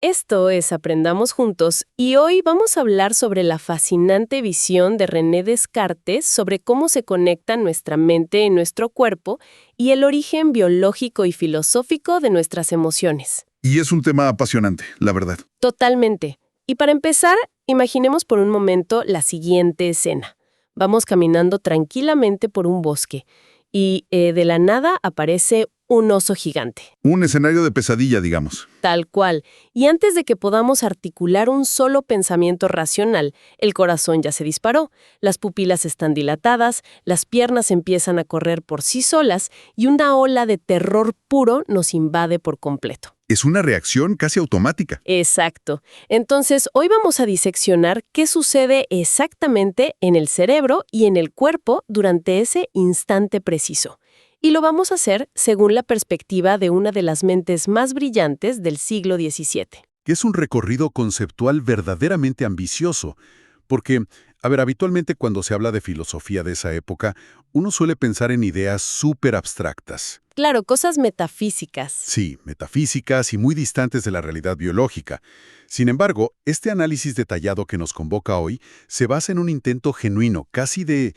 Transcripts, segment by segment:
Esto es Aprendamos Juntos y hoy vamos a hablar sobre la fascinante visión de René Descartes sobre cómo se conectan nuestra mente y nuestro cuerpo y el origen biológico y filosófico de nuestras emociones. Y es un tema apasionante, la verdad. Totalmente. Y para empezar, imaginemos por un momento la siguiente escena. Vamos caminando tranquilamente por un bosque y de la nada aparece un oso gigante. Un escenario de pesadilla, digamos. Tal cual. Y antes de que podamos articular un solo pensamiento racional, el corazón ya se disparó, las pupilas están dilatadas, las piernas empiezan a correr por sí solas y una ola de terror puro nos invade por completo. Es una reacción casi automática. Exacto. Entonces, hoy vamos a diseccionar qué sucede exactamente en el cerebro y en el cuerpo durante ese instante preciso. Y lo vamos a hacer según la perspectiva de una de las mentes más brillantes del siglo XVII. Que es un recorrido conceptual verdaderamente ambicioso, porque, habitualmente cuando se habla de filosofía de esa época, uno suele pensar en ideas súper abstractas. Claro, cosas metafísicas. Sí, metafísicas y muy distantes de la realidad biológica. Sin embargo, este análisis detallado que nos convoca hoy se basa en un intento genuino, casi de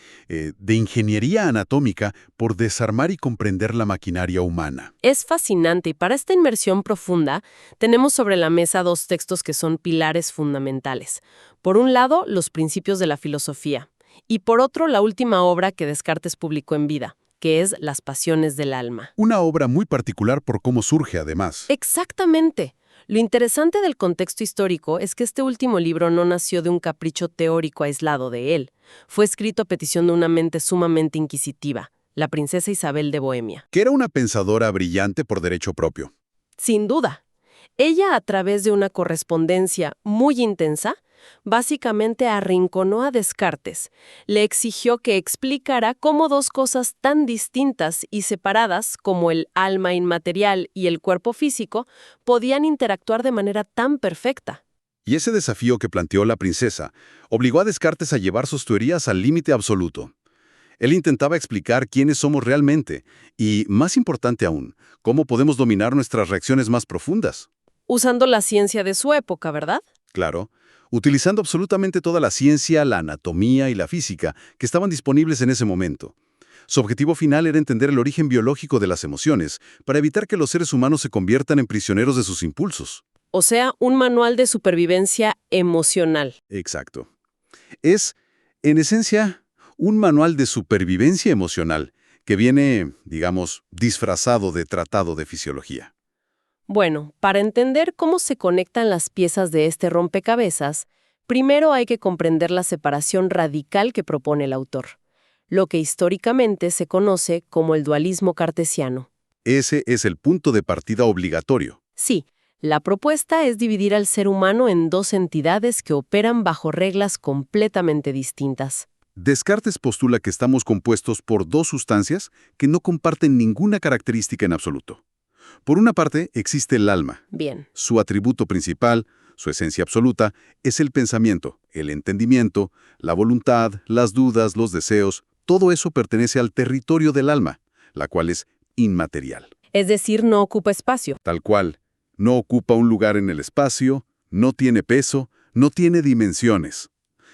ingeniería anatómica, por desarmar y comprender la maquinaria humana. Es fascinante y para esta inmersión profunda tenemos sobre la mesa dos textos que son pilares fundamentales. Por un lado, los principios de la filosofía y por otro, la última obra que Descartes publicó en vida, que es Las pasiones del alma. Una obra muy particular por cómo surge, además. Exactamente. Lo interesante del contexto histórico es que este último libro no nació de un capricho teórico aislado de él. Fue escrito a petición de una mente sumamente inquisitiva, la princesa Isabel de Bohemia. Que era una pensadora brillante por derecho propio. Sin duda. Ella, a través de una correspondencia muy intensa, básicamente arrinconó a Descartes. Le exigió que explicara cómo dos cosas tan distintas y separadas como el alma inmaterial y el cuerpo físico podían interactuar de manera tan perfecta. Y ese desafío que planteó la princesa obligó a Descartes a llevar sus teorías al límite absoluto. Él intentaba explicar quiénes somos realmente y, más importante aún, cómo podemos dominar nuestras reacciones más profundas. Usando la ciencia de su época, ¿verdad? Claro, utilizando absolutamente toda la ciencia, la anatomía y la física que estaban disponibles en ese momento. Su objetivo final era entender el origen biológico de las emociones para evitar que los seres humanos se conviertan en prisioneros de sus impulsos. O sea, un manual de supervivencia emocional. Exacto. Es, en esencia, un manual de supervivencia emocional que viene, digamos, disfrazado de tratado de fisiología. Bueno, para entender cómo se conectan las piezas de este rompecabezas, primero hay que comprender la separación radical que propone el autor, lo que históricamente se conoce como el dualismo cartesiano. Ese es el punto de partida obligatorio. Sí, la propuesta es dividir al ser humano en dos entidades que operan bajo reglas completamente distintas. Descartes postula que estamos compuestos por dos sustancias que no comparten ninguna característica en absoluto. Por una parte, existe el alma. Bien. Su atributo principal, su esencia absoluta, es el pensamiento, el entendimiento, la voluntad, las dudas, los deseos. Todo eso pertenece al territorio del alma, la cual es inmaterial. Es decir, no ocupa espacio. Tal cual. No ocupa un lugar en el espacio, no tiene peso, no tiene dimensiones.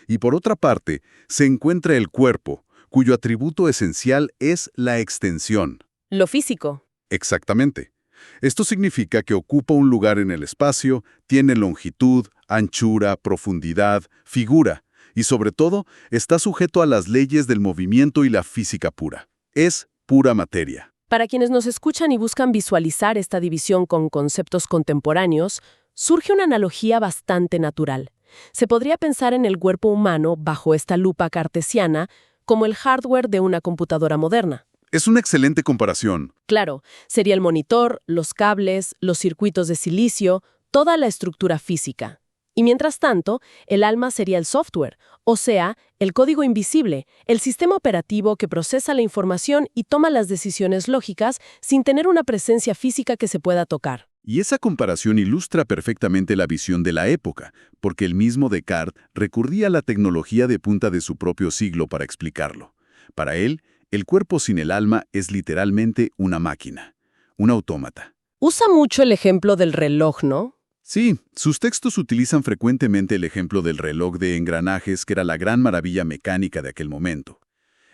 Y por otra parte, se encuentra el cuerpo, cuyo atributo esencial es la extensión. Lo físico. Exactamente. Esto significa que ocupa un lugar en el espacio, tiene longitud, anchura, profundidad, figura, y sobre todo, está sujeto a las leyes del movimiento y la física pura. Es pura materia. Para quienes nos escuchan y buscan visualizar esta división con conceptos contemporáneos, surge una analogía bastante natural. Se podría pensar en el cuerpo humano, bajo esta lupa cartesiana, como el hardware de una computadora moderna. Es una excelente comparación. Claro, sería el monitor, los cables, los circuitos de silicio, toda la estructura física. Y mientras tanto, el alma sería el software, o sea, el código invisible, el sistema operativo que procesa la información y toma las decisiones lógicas sin tener una presencia física que se pueda tocar. Y esa comparación ilustra perfectamente la visión de la época, porque el mismo Descartes recurría a la tecnología de punta de su propio siglo para explicarlo. Para él, el cuerpo sin el alma es literalmente una máquina, un autómata. Usa mucho el ejemplo del reloj, ¿no? Sí, sus textos utilizan frecuentemente el ejemplo del reloj de engranajes, que era la gran maravilla mecánica de aquel momento.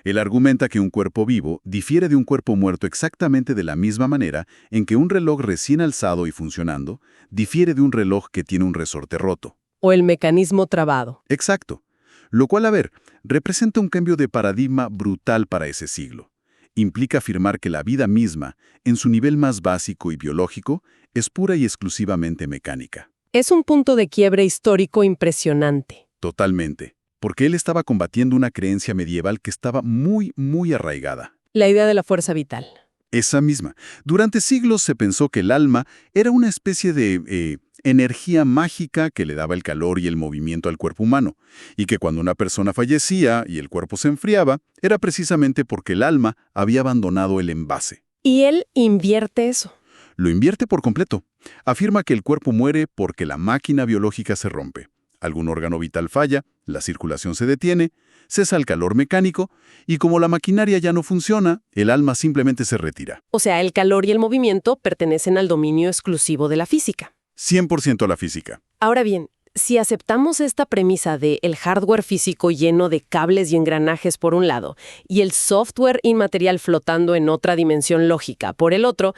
Él argumenta que un cuerpo vivo difiere de un cuerpo muerto exactamente de la misma manera en que un reloj recién alzado y funcionando difiere de un reloj que tiene un resorte roto. O el mecanismo trabado. Exacto. Lo cual, a ver, representa un cambio de paradigma brutal para ese siglo. Implica afirmar que la vida misma, en su nivel más básico y biológico, es pura y exclusivamente mecánica. Es un punto de quiebre histórico impresionante. Totalmente. Porque él estaba combatiendo una creencia medieval que estaba muy arraigada. La idea de la fuerza vital. Esa misma. Durante siglos se pensó que el alma era una especie de energía mágica que le daba el calor y el movimiento al cuerpo humano, y que cuando una persona fallecía y el cuerpo se enfriaba, era precisamente porque el alma había abandonado el envase. Y él invierte eso. Lo invierte por completo. Afirma que el cuerpo muere porque la máquina biológica se rompe. Algún órgano vital falla, la circulación se detiene, cesa el calor mecánico, y como la maquinaria ya no funciona, el alma simplemente se retira. O sea, el calor y el movimiento pertenecen al dominio exclusivo de la física. 100% a la física. Ahora bien, si aceptamos esta premisa de el hardware físico lleno de cables y engranajes por un lado, y el software inmaterial flotando en otra dimensión lógica por el otro,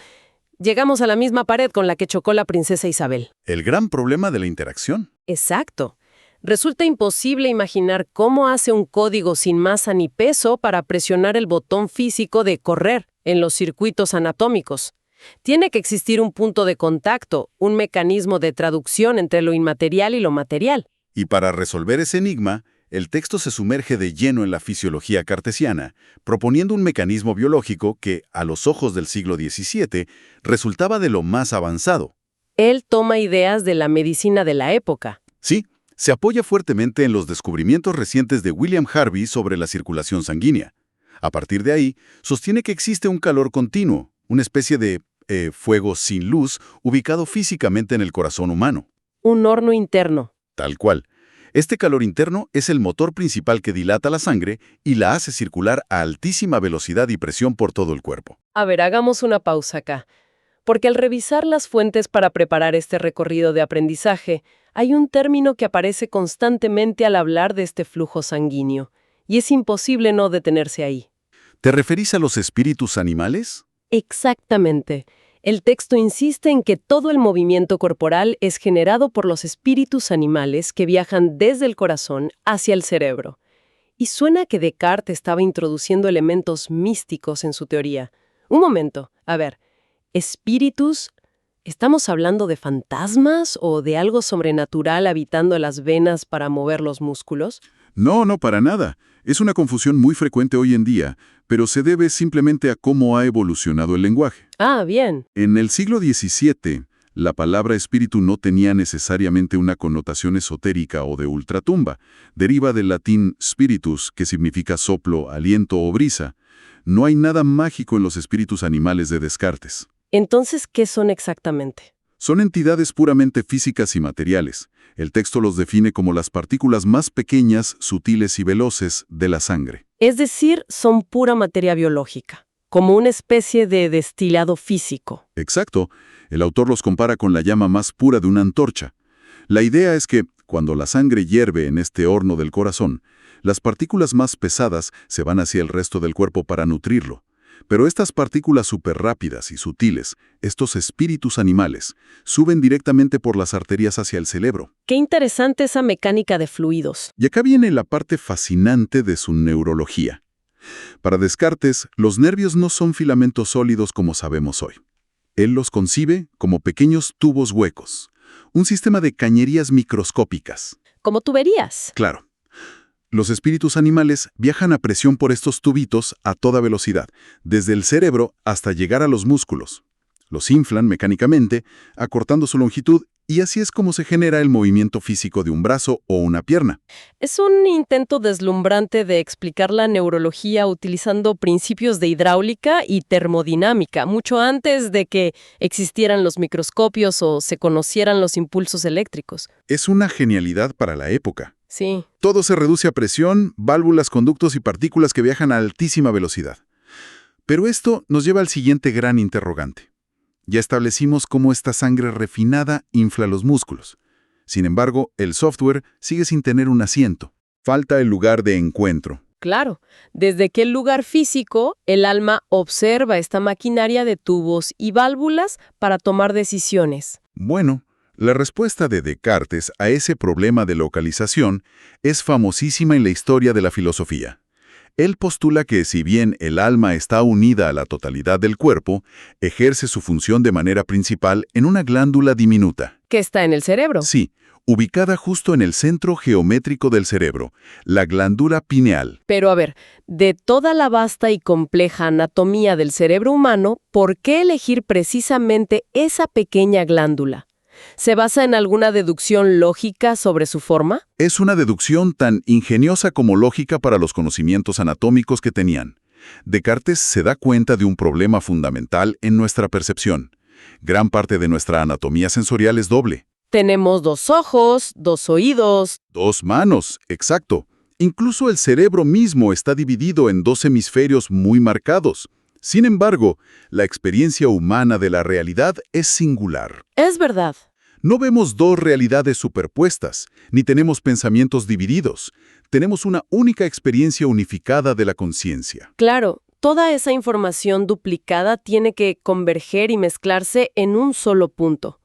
llegamos a la misma pared con la que chocó la princesa Isabel. El gran problema de la interacción. Exacto. Resulta imposible imaginar cómo hace un código sin masa ni peso para presionar el botón físico de correr en los circuitos anatómicos. Tiene que existir un punto de contacto, un mecanismo de traducción entre lo inmaterial y lo material. Y para resolver ese enigma, el texto se sumerge de lleno en la fisiología cartesiana, proponiendo un mecanismo biológico que, a los ojos del siglo XVII, resultaba de lo más avanzado. Él toma ideas de la medicina de la época. Sí, se apoya fuertemente en los descubrimientos recientes de William Harvey sobre la circulación sanguínea. A partir de ahí, sostiene que existe un calor continuo, una especie de fuego sin luz ubicado físicamente en el corazón humano. Un horno interno. Tal cual. Este calor interno es el motor principal que dilata la sangre y la hace circular a altísima velocidad y presión por todo el cuerpo. A ver, hagamos una pausa acá. Porque al revisar las fuentes para preparar este recorrido de aprendizaje, hay un término que aparece constantemente al hablar de este flujo sanguíneo, y es imposible no detenerse ahí. ¿Te referís a los espíritus animales? Exactamente. El texto insiste en que todo el movimiento corporal es generado por los espíritus animales que viajan desde el corazón hacia el cerebro. Y suena que Descartes estaba introduciendo elementos místicos en su teoría. Un momento, a ver, ¿espíritus? ¿Estamos hablando de fantasmas o de algo sobrenatural habitando las venas para mover los músculos? No, para nada. Es una confusión muy frecuente hoy en día, pero se debe simplemente a cómo ha evolucionado el lenguaje. Ah, bien. En el siglo XVII, la palabra espíritu no tenía necesariamente una connotación esotérica o de ultratumba. Deriva del latín spiritus, que significa soplo, aliento o brisa. No hay nada mágico en los espíritus animales de Descartes. Entonces, ¿qué son exactamente? Son entidades puramente físicas y materiales. El texto los define como las partículas más pequeñas, sutiles y veloces de la sangre. Es decir, son pura materia biológica, como una especie de destilado físico. Exacto. El autor los compara con la llama más pura de una antorcha. La idea es que, cuando la sangre hierve en este horno del corazón, las partículas más pesadas se van hacia el resto del cuerpo para nutrirlo. Pero estas partículas superrápidas y sutiles, estos espíritus animales, suben directamente por las arterias hacia el cerebro. Qué interesante esa mecánica de fluidos. Y acá viene la parte fascinante de su neurología. Para Descartes, los nervios no son filamentos sólidos como sabemos hoy. Él los concibe como pequeños tubos huecos, un sistema de cañerías microscópicas. Como tuberías. Claro. Los espíritus animales viajan a presión por estos tubitos a toda velocidad, desde el cerebro hasta llegar a los músculos. Los inflan mecánicamente, acortando su longitud, y así es como se genera el movimiento físico de un brazo o una pierna. Es un intento deslumbrante de explicar la neurología utilizando principios de hidráulica y termodinámica, mucho antes de que existieran los microscopios o se conocieran los impulsos eléctricos. Es una genialidad para la época. Sí. Todo se reduce a presión, válvulas, conductos y partículas que viajan a altísima velocidad. Pero esto nos lleva al siguiente gran interrogante. Ya establecimos cómo esta sangre refinada infla los músculos. Sin embargo, el software sigue sin tener un asiento. Falta el lugar de encuentro. Claro, desde aquel lugar físico, el alma observa esta maquinaria de tubos y válvulas para tomar decisiones. Bueno, la respuesta de Descartes a ese problema de localización es famosísima en la historia de la filosofía. Él postula que si bien el alma está unida a la totalidad del cuerpo, ejerce su función de manera principal en una glándula diminuta. ¿Que está en el cerebro? Sí, ubicada justo en el centro geométrico del cerebro, la glándula pineal. Pero a ver, de toda la vasta y compleja anatomía del cerebro humano, ¿por qué elegir precisamente esa pequeña glándula? ¿Se basa en alguna deducción lógica sobre su forma? Es una deducción tan ingeniosa como lógica para los conocimientos anatómicos que tenían. Descartes se da cuenta de un problema fundamental en nuestra percepción. Gran parte de nuestra anatomía sensorial es doble. Tenemos 2 ojos, 2 oídos. 2 manos, exacto. Incluso el cerebro mismo está dividido en 2 hemisferios muy marcados. Sin embargo, la experiencia humana de la realidad es singular. Es verdad. No vemos 2 realidades superpuestas, ni tenemos pensamientos divididos. Tenemos una única experiencia unificada de la conciencia. Claro, toda esa información duplicada tiene que converger y mezclarse en un solo punto.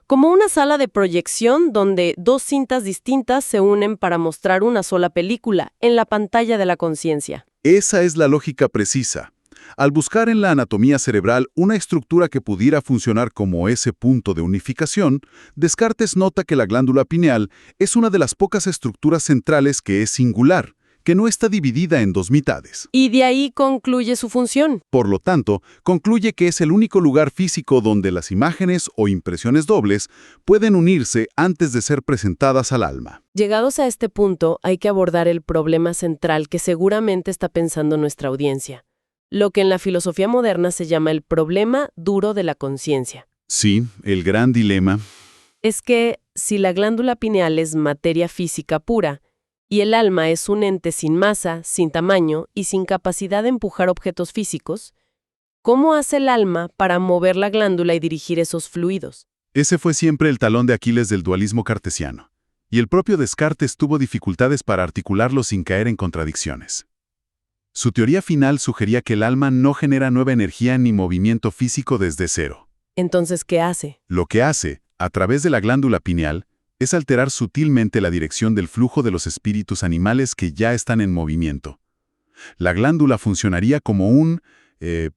Como una sala de proyección donde 2 cintas distintas se unen para mostrar una sola película en la pantalla de la conciencia. Esa es la lógica precisa. Al buscar en la anatomía cerebral una estructura que pudiera funcionar como ese punto de unificación, Descartes nota que la glándula pineal es una de las pocas estructuras centrales que es singular, que no está dividida en 2 mitades. Y de ahí concluye su función. Por lo tanto, concluye que es el único lugar físico donde las imágenes o impresiones dobles pueden unirse antes de ser presentadas al alma. Llegados a este punto, hay que abordar el problema central que seguramente está pensando nuestra audiencia. Lo que en la filosofía moderna se llama el problema duro de la conciencia. Sí, el gran dilema. Es que, si la glándula pineal es materia física pura, y el alma es un ente sin masa, sin tamaño y sin capacidad de empujar objetos físicos, ¿cómo hace el alma para mover la glándula y dirigir esos fluidos? Ese fue siempre el talón de Aquiles del dualismo cartesiano, y el propio Descartes tuvo dificultades para articularlo sin caer en contradicciones. Su teoría final sugería que el alma no genera nueva energía ni movimiento físico desde cero. Entonces, ¿qué hace? Lo que hace, a través de la glándula pineal, es alterar sutilmente la dirección del flujo de los espíritus animales que ya están en movimiento. La glándula funcionaría como un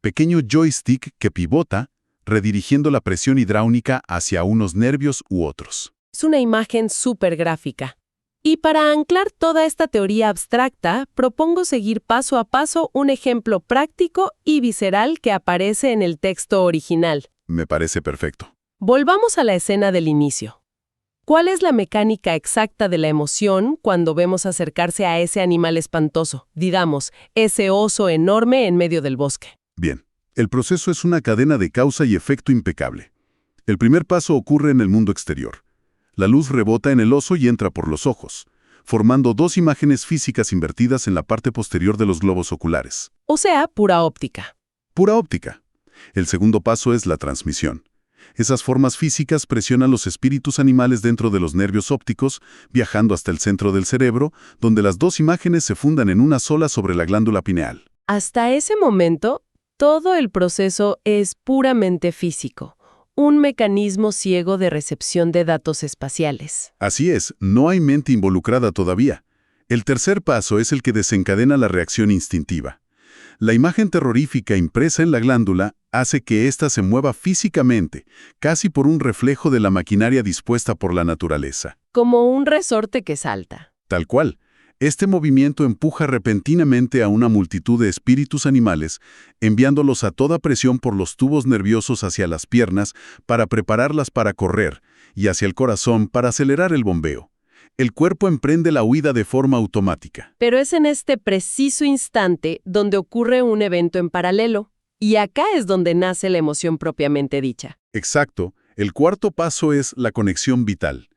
pequeño joystick que pivota, redirigiendo la presión hidráulica hacia unos nervios u otros. Es una imagen súper gráfica. Y para anclar toda esta teoría abstracta, propongo seguir paso a paso un ejemplo práctico y visceral que aparece en el texto original. Me parece perfecto. Volvamos a la escena del inicio. ¿Cuál es la mecánica exacta de la emoción cuando vemos acercarse a ese animal espantoso, digamos, ese oso enorme en medio del bosque? Bien, el proceso es una cadena de causa y efecto impecable. El primer paso ocurre en el mundo exterior. La luz rebota en el oso y entra por los ojos, formando 2 imágenes físicas invertidas en la parte posterior de los globos oculares. O sea, pura óptica. Pura óptica. El segundo paso es la transmisión. Esas formas físicas presionan los espíritus animales dentro de los nervios ópticos, viajando hasta el centro del cerebro, donde las 2 imágenes se fundan en una sola sobre la glándula pineal. Hasta ese momento, todo el proceso es puramente físico. Un mecanismo ciego de recepción de datos espaciales. Así es, no hay mente involucrada todavía. El tercer paso es el que desencadena la reacción instintiva. La imagen terrorífica impresa en la glándula hace que ésta se mueva físicamente, casi por un reflejo de la maquinaria dispuesta por la naturaleza. Como un resorte que salta. Tal cual. Este movimiento empuja repentinamente a una multitud de espíritus animales, enviándolos a toda presión por los tubos nerviosos hacia las piernas para prepararlas para correr, y hacia el corazón para acelerar el bombeo. El cuerpo emprende la huida de forma automática. Pero es en este preciso instante donde ocurre un evento en paralelo, y acá es donde nace la emoción propiamente dicha. Exacto. El cuarto paso es la conexión vital.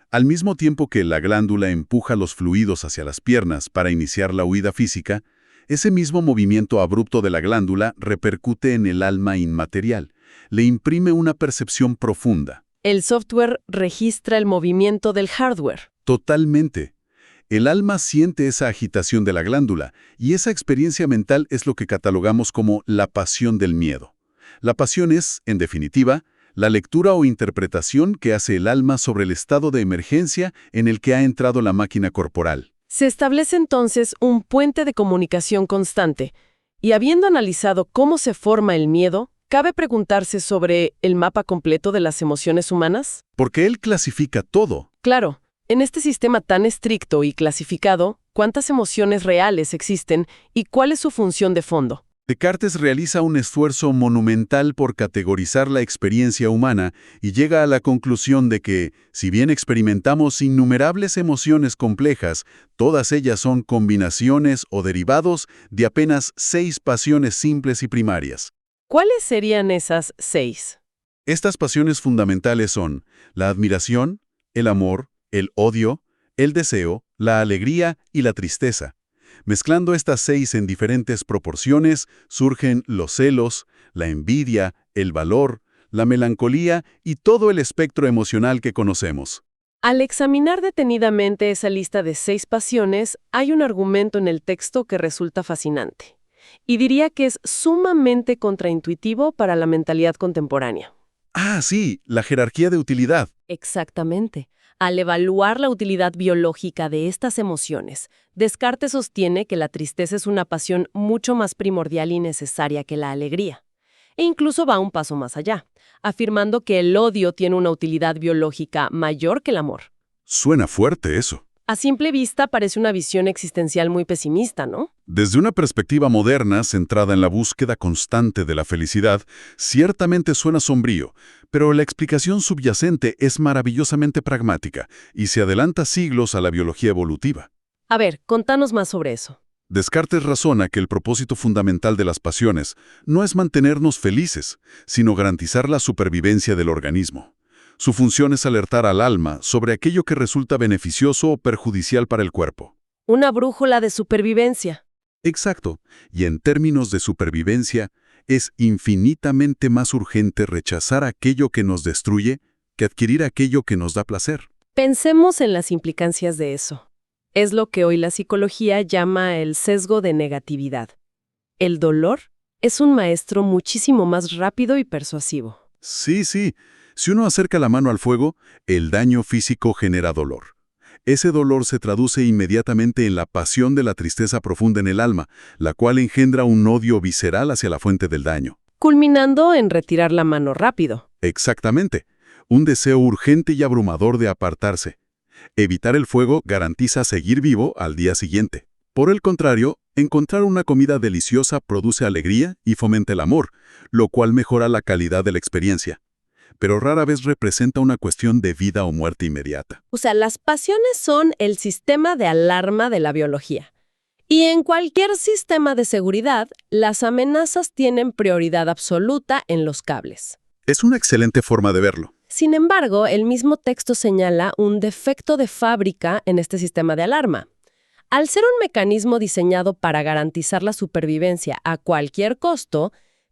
Al mismo tiempo que la glándula empuja los fluidos hacia las piernas para iniciar la huida física, ese mismo movimiento abrupto de la glándula repercute en el alma inmaterial, le imprime una percepción profunda. El software registra el movimiento del hardware. Totalmente. El alma siente esa agitación de la glándula, y esa experiencia mental es lo que catalogamos como la pasión del miedo. La pasión es, en definitiva, la lectura o interpretación que hace el alma sobre el estado de emergencia en el que ha entrado la máquina corporal. Se establece entonces un puente de comunicación constante, y habiendo analizado cómo se forma el miedo, ¿cabe preguntarse sobre el mapa completo de las emociones humanas? Porque él clasifica todo. Claro, en este sistema tan estricto y clasificado, ¿cuántas emociones reales existen y cuál es su función de fondo? Descartes realiza un esfuerzo monumental por categorizar la experiencia humana y llega a la conclusión de que, si bien experimentamos innumerables emociones complejas, todas ellas son combinaciones o derivados de apenas 6 pasiones simples y primarias. ¿Cuáles serían esas 6? Estas pasiones fundamentales son la admiración, el amor, el odio, el deseo, la alegría y la tristeza. Mezclando estas 6 en diferentes proporciones, surgen los celos, la envidia, el valor, la melancolía y todo el espectro emocional que conocemos. Al examinar detenidamente esa lista de 6 pasiones, hay un argumento en el texto que resulta fascinante. Y diría que es sumamente contraintuitivo para la mentalidad contemporánea. Ah, sí, la jerarquía de utilidad. Exactamente. Al evaluar la utilidad biológica de estas emociones, Descartes sostiene que la tristeza es una pasión mucho más primordial y necesaria que la alegría. E incluso va un paso más allá, afirmando que el odio tiene una utilidad biológica mayor que el amor. Suena fuerte eso. A simple vista parece una visión existencial muy pesimista, ¿no? Desde una perspectiva moderna, centrada en la búsqueda constante de la felicidad, ciertamente suena sombrío, pero la explicación subyacente es maravillosamente pragmática y se adelanta siglos a la biología evolutiva. A ver, contanos más sobre eso. Descartes razona que el propósito fundamental de las pasiones no es mantenernos felices, sino garantizar la supervivencia del organismo. Su función es alertar al alma sobre aquello que resulta beneficioso o perjudicial para el cuerpo. Una brújula de supervivencia. Exacto, y en términos de supervivencia, es infinitamente más urgente rechazar aquello que nos destruye que adquirir aquello que nos da placer. Pensemos en las implicancias de eso. Es lo que hoy la psicología llama el sesgo de negatividad. El dolor es un maestro muchísimo más rápido y persuasivo. Sí. Si uno acerca la mano al fuego, el daño físico genera dolor. Ese dolor se traduce inmediatamente en la pasión de la tristeza profunda en el alma, la cual engendra un odio visceral hacia la fuente del daño. Culminando en retirar la mano rápido. Exactamente. Un deseo urgente y abrumador de apartarse. Evitar el fuego garantiza seguir vivo al día siguiente. Por el contrario, encontrar una comida deliciosa produce alegría y fomenta el amor, lo cual mejora la calidad de la experiencia. Pero rara vez representa una cuestión de vida o muerte inmediata. O sea, las pasiones son el sistema de alarma de la biología. Y en cualquier sistema de seguridad, las amenazas tienen prioridad absoluta en los cables. Es una excelente forma de verlo. Sin embargo, el mismo texto señala un defecto de fábrica en este sistema de alarma. Al ser un mecanismo diseñado para garantizar la supervivencia a cualquier costo,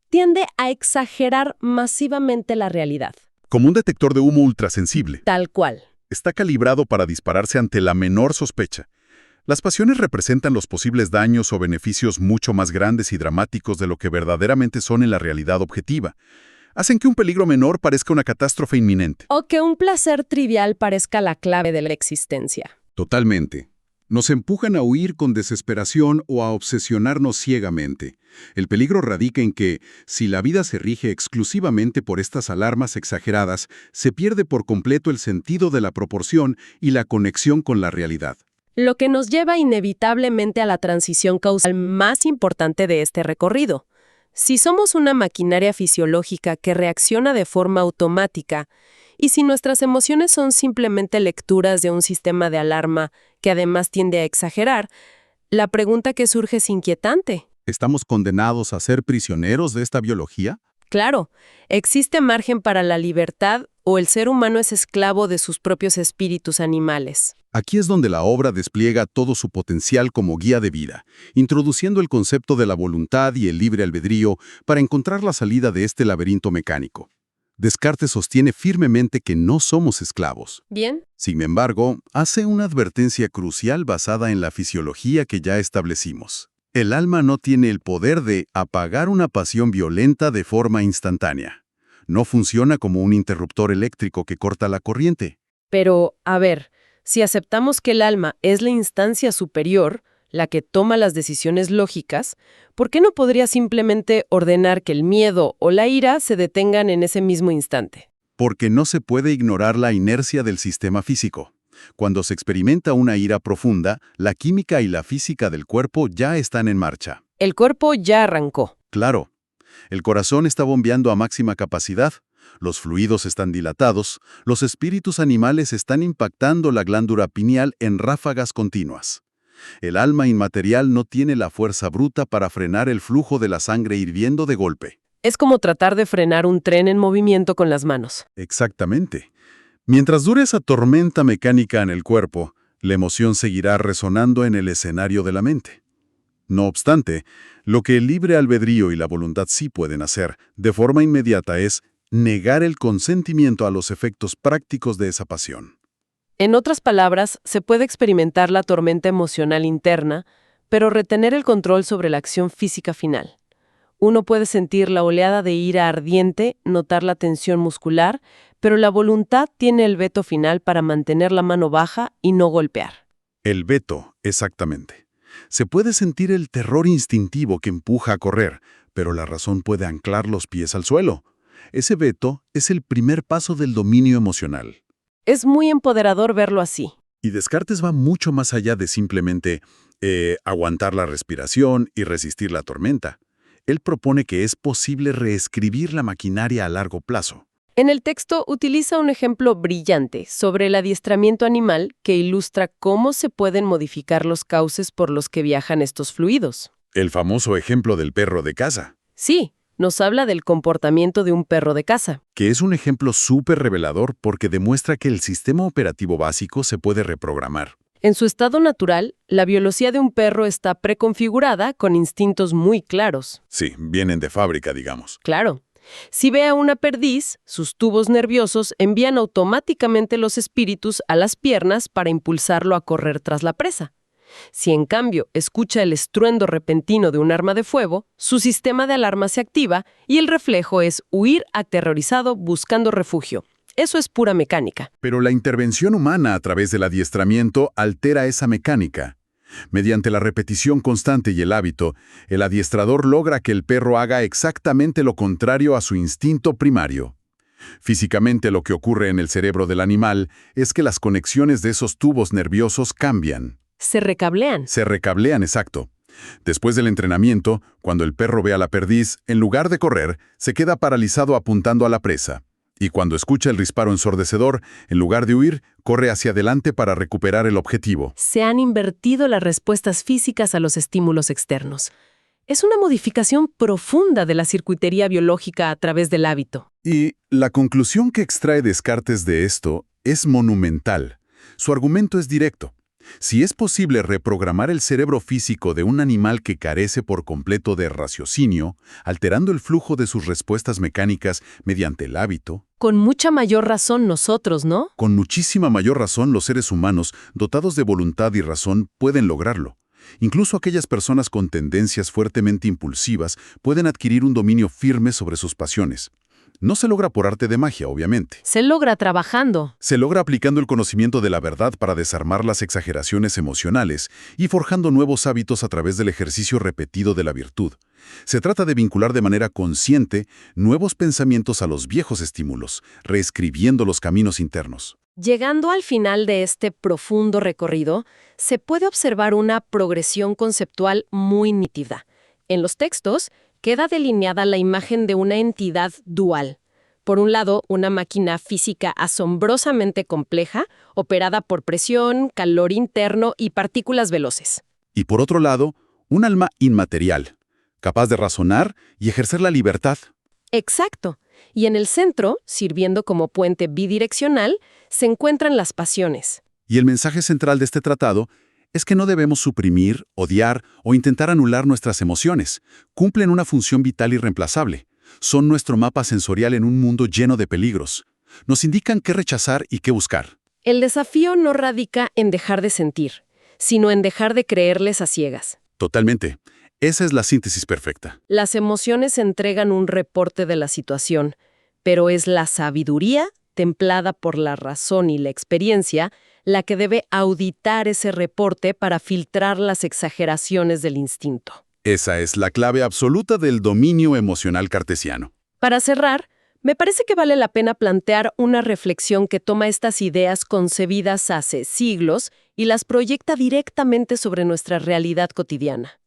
tiende a exagerar masivamente la realidad. Como un detector de humo ultrasensible. Tal cual. Está calibrado para dispararse ante la menor sospecha. Las pasiones representan los posibles daños o beneficios mucho más grandes y dramáticos de lo que verdaderamente son en la realidad objetiva. Hacen que un peligro menor parezca una catástrofe inminente. O que un placer trivial parezca la clave de la existencia. Totalmente. Nos empujan a huir con desesperación o a obsesionarnos ciegamente. El peligro radica en que, si la vida se rige exclusivamente por estas alarmas exageradas, se pierde por completo el sentido de la proporción y la conexión con la realidad. Lo que nos lleva inevitablemente a la transición causal más importante de este recorrido. Si somos una maquinaria fisiológica que reacciona de forma automática, y si nuestras emociones son simplemente lecturas de un sistema de alarma que además tiende a exagerar, la pregunta que surge es inquietante. ¿Estamos condenados a ser prisioneros de esta biología? Claro, ¿existe margen para la libertad o el ser humano es esclavo de sus propios espíritus animales. Aquí es donde la obra despliega todo su potencial como guía de vida, introduciendo el concepto de la voluntad y el libre albedrío para encontrar la salida de este laberinto mecánico. Descartes sostiene firmemente que no somos esclavos. ¿Bien? Sin embargo, hace una advertencia crucial basada en la fisiología que ya establecimos. El alma no tiene el poder de apagar una pasión violenta de forma instantánea. No funciona como un interruptor eléctrico que corta la corriente. Pero, a ver, si aceptamos que el alma es la instancia superior, la que toma las decisiones lógicas, ¿por qué no podría simplemente ordenar que el miedo o la ira se detengan en ese mismo instante? Porque no se puede ignorar la inercia del sistema físico. Cuando se experimenta una ira profunda, la química y la física del cuerpo ya están en marcha. El cuerpo ya arrancó. Claro, el corazón está bombeando a máxima capacidad, los fluidos están dilatados, los espíritus animales están impactando la glándula pineal en ráfagas continuas. El alma inmaterial no tiene la fuerza bruta para frenar el flujo de la sangre hirviendo de golpe. Es como tratar de frenar un tren en movimiento con las manos. Exactamente. Mientras dure esa tormenta mecánica en el cuerpo, la emoción seguirá resonando en el escenario de la mente. No obstante, lo que el libre albedrío y la voluntad sí pueden hacer, de forma inmediata, es negar el consentimiento a los efectos prácticos de esa pasión. En otras palabras, se puede experimentar la tormenta emocional interna, pero retener el control sobre la acción física final. Uno puede sentir la oleada de ira ardiente, notar la tensión muscular, pero la voluntad tiene el veto final para mantener la mano baja y no golpear. El veto, exactamente. Se puede sentir el terror instintivo que empuja a correr, pero la razón puede anclar los pies al suelo. Ese veto es el primer paso del dominio emocional. Es muy empoderador verlo así. Y Descartes va mucho más allá de simplemente aguantar la respiración y resistir la tormenta. Él propone que es posible reescribir la maquinaria a largo plazo. En el texto utiliza un ejemplo brillante sobre el adiestramiento animal que ilustra cómo se pueden modificar los cauces por los que viajan estos fluidos. El famoso ejemplo del perro de casa, Sí, nos habla del comportamiento de un perro de casa. que es un ejemplo súper revelador porque demuestra que el sistema operativo básico se puede reprogramar. En su estado natural, la biología de un perro está preconfigurada con instintos muy claros. Sí, vienen de fábrica, digamos. Claro. Si ve a una perdiz, sus tubos nerviosos envían automáticamente los espíritus a las piernas para impulsarlo a correr tras la presa. Si en cambio escucha el estruendo repentino de un arma de fuego, su sistema de alarma se activa y el reflejo es huir aterrorizado buscando refugio. Eso es pura mecánica. Pero la intervención humana a través del adiestramiento altera esa mecánica. Mediante la repetición constante y el hábito, el adiestrador logra que el perro haga exactamente lo contrario a su instinto primario. Físicamente, lo que ocurre en el cerebro del animal es que las conexiones de esos tubos nerviosos cambian. Se recablean. Se recablean, exacto. Después del entrenamiento, cuando el perro ve a la perdiz, en lugar de correr, se queda paralizado apuntando a la presa. Y cuando escucha el disparo ensordecedor, en lugar de huir, corre hacia adelante para recuperar el objetivo. Se han invertido las respuestas físicas a los estímulos externos. Es una modificación profunda de la circuitería biológica a través del hábito. Y la conclusión que extrae Descartes de esto es monumental. Su argumento es directo. Si es posible reprogramar el cerebro físico de un animal que carece por completo de raciocinio, alterando el flujo de sus respuestas mecánicas mediante el hábito, Con mucha mayor razón nosotros, ¿no? con muchísima mayor razón los seres humanos, dotados de voluntad y razón, pueden lograrlo. Incluso aquellas personas con tendencias fuertemente impulsivas pueden adquirir un dominio firme sobre sus pasiones. No se logra por arte de magia, obviamente. Se logra trabajando. Se logra aplicando el conocimiento de la verdad para desarmar las exageraciones emocionales y forjando nuevos hábitos a través del ejercicio repetido de la virtud. Se trata de vincular de manera consciente nuevos pensamientos a los viejos estímulos, reescribiendo los caminos internos. Llegando al final de este profundo recorrido, se puede observar una progresión conceptual muy nítida. En los textos, queda delineada la imagen de una entidad dual. Por un lado, una máquina física asombrosamente compleja, operada por presión, calor interno y partículas veloces. Y por otro lado, un alma inmaterial, capaz de razonar y ejercer la libertad. Exacto. Y en el centro, sirviendo como puente bidireccional, se encuentran las pasiones. Y el mensaje central de este tratado es que no debemos suprimir, odiar o intentar anular nuestras emociones. Cumplen una función vital irreemplazable. Son nuestro mapa sensorial en un mundo lleno de peligros. Nos indican qué rechazar y qué buscar. El desafío no radica en dejar de sentir, sino en dejar de creerles a ciegas. Totalmente. Esa es la síntesis perfecta. Las emociones entregan un reporte de la situación, pero es la sabiduría, templada por la razón y la experiencia, la que debe auditar ese reporte para filtrar las exageraciones del instinto. Esa es la clave absoluta del dominio emocional cartesiano. Para cerrar, me parece que vale la pena plantear una reflexión que toma estas ideas concebidas hace siglos y las proyecta directamente sobre nuestra realidad cotidiana.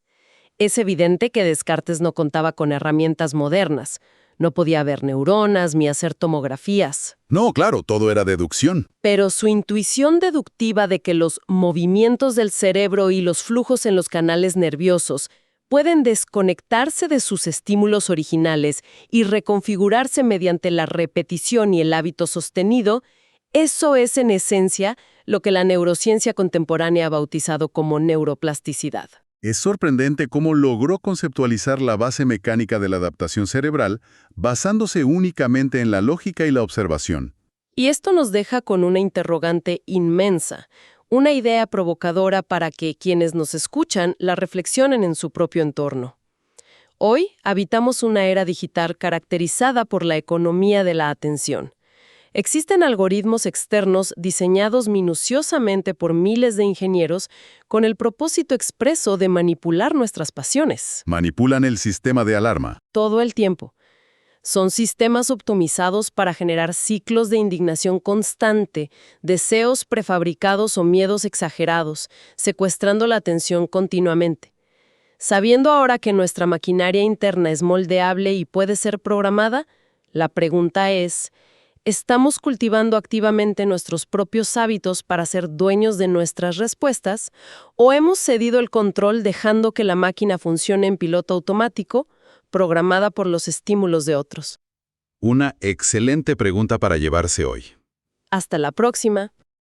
Es evidente que Descartes no contaba con herramientas modernas. No podía ver neuronas ni hacer tomografías. No, claro, todo era deducción. Pero su intuición deductiva de que los movimientos del cerebro y los flujos en los canales nerviosos pueden desconectarse de sus estímulos originales y reconfigurarse mediante la repetición y el hábito sostenido, eso es en esencia lo que la neurociencia contemporánea ha bautizado como neuroplasticidad. Es sorprendente cómo logró conceptualizar la base mecánica de la adaptación cerebral basándose únicamente en la lógica y la observación. Y esto nos deja con una interrogante inmensa, una idea provocadora para que quienes nos escuchan la reflexionen en su propio entorno. Hoy habitamos una era digital caracterizada por la economía de la atención. Existen algoritmos externos diseñados minuciosamente por miles de ingenieros con el propósito expreso de manipular nuestras pasiones. Manipulan el sistema de alarma. Todo el tiempo. Son sistemas optimizados para generar ciclos de indignación constante, deseos prefabricados o miedos exagerados, secuestrando la atención continuamente. Sabiendo ahora que nuestra maquinaria interna es moldeable y puede ser programada, la pregunta es: ¿estamos cultivando activamente nuestros propios hábitos para ser dueños de nuestras respuestas o hemos cedido el control dejando que la máquina funcione en piloto automático, programada por los estímulos de otros? Una excelente pregunta para llevarse hoy. Hasta la próxima.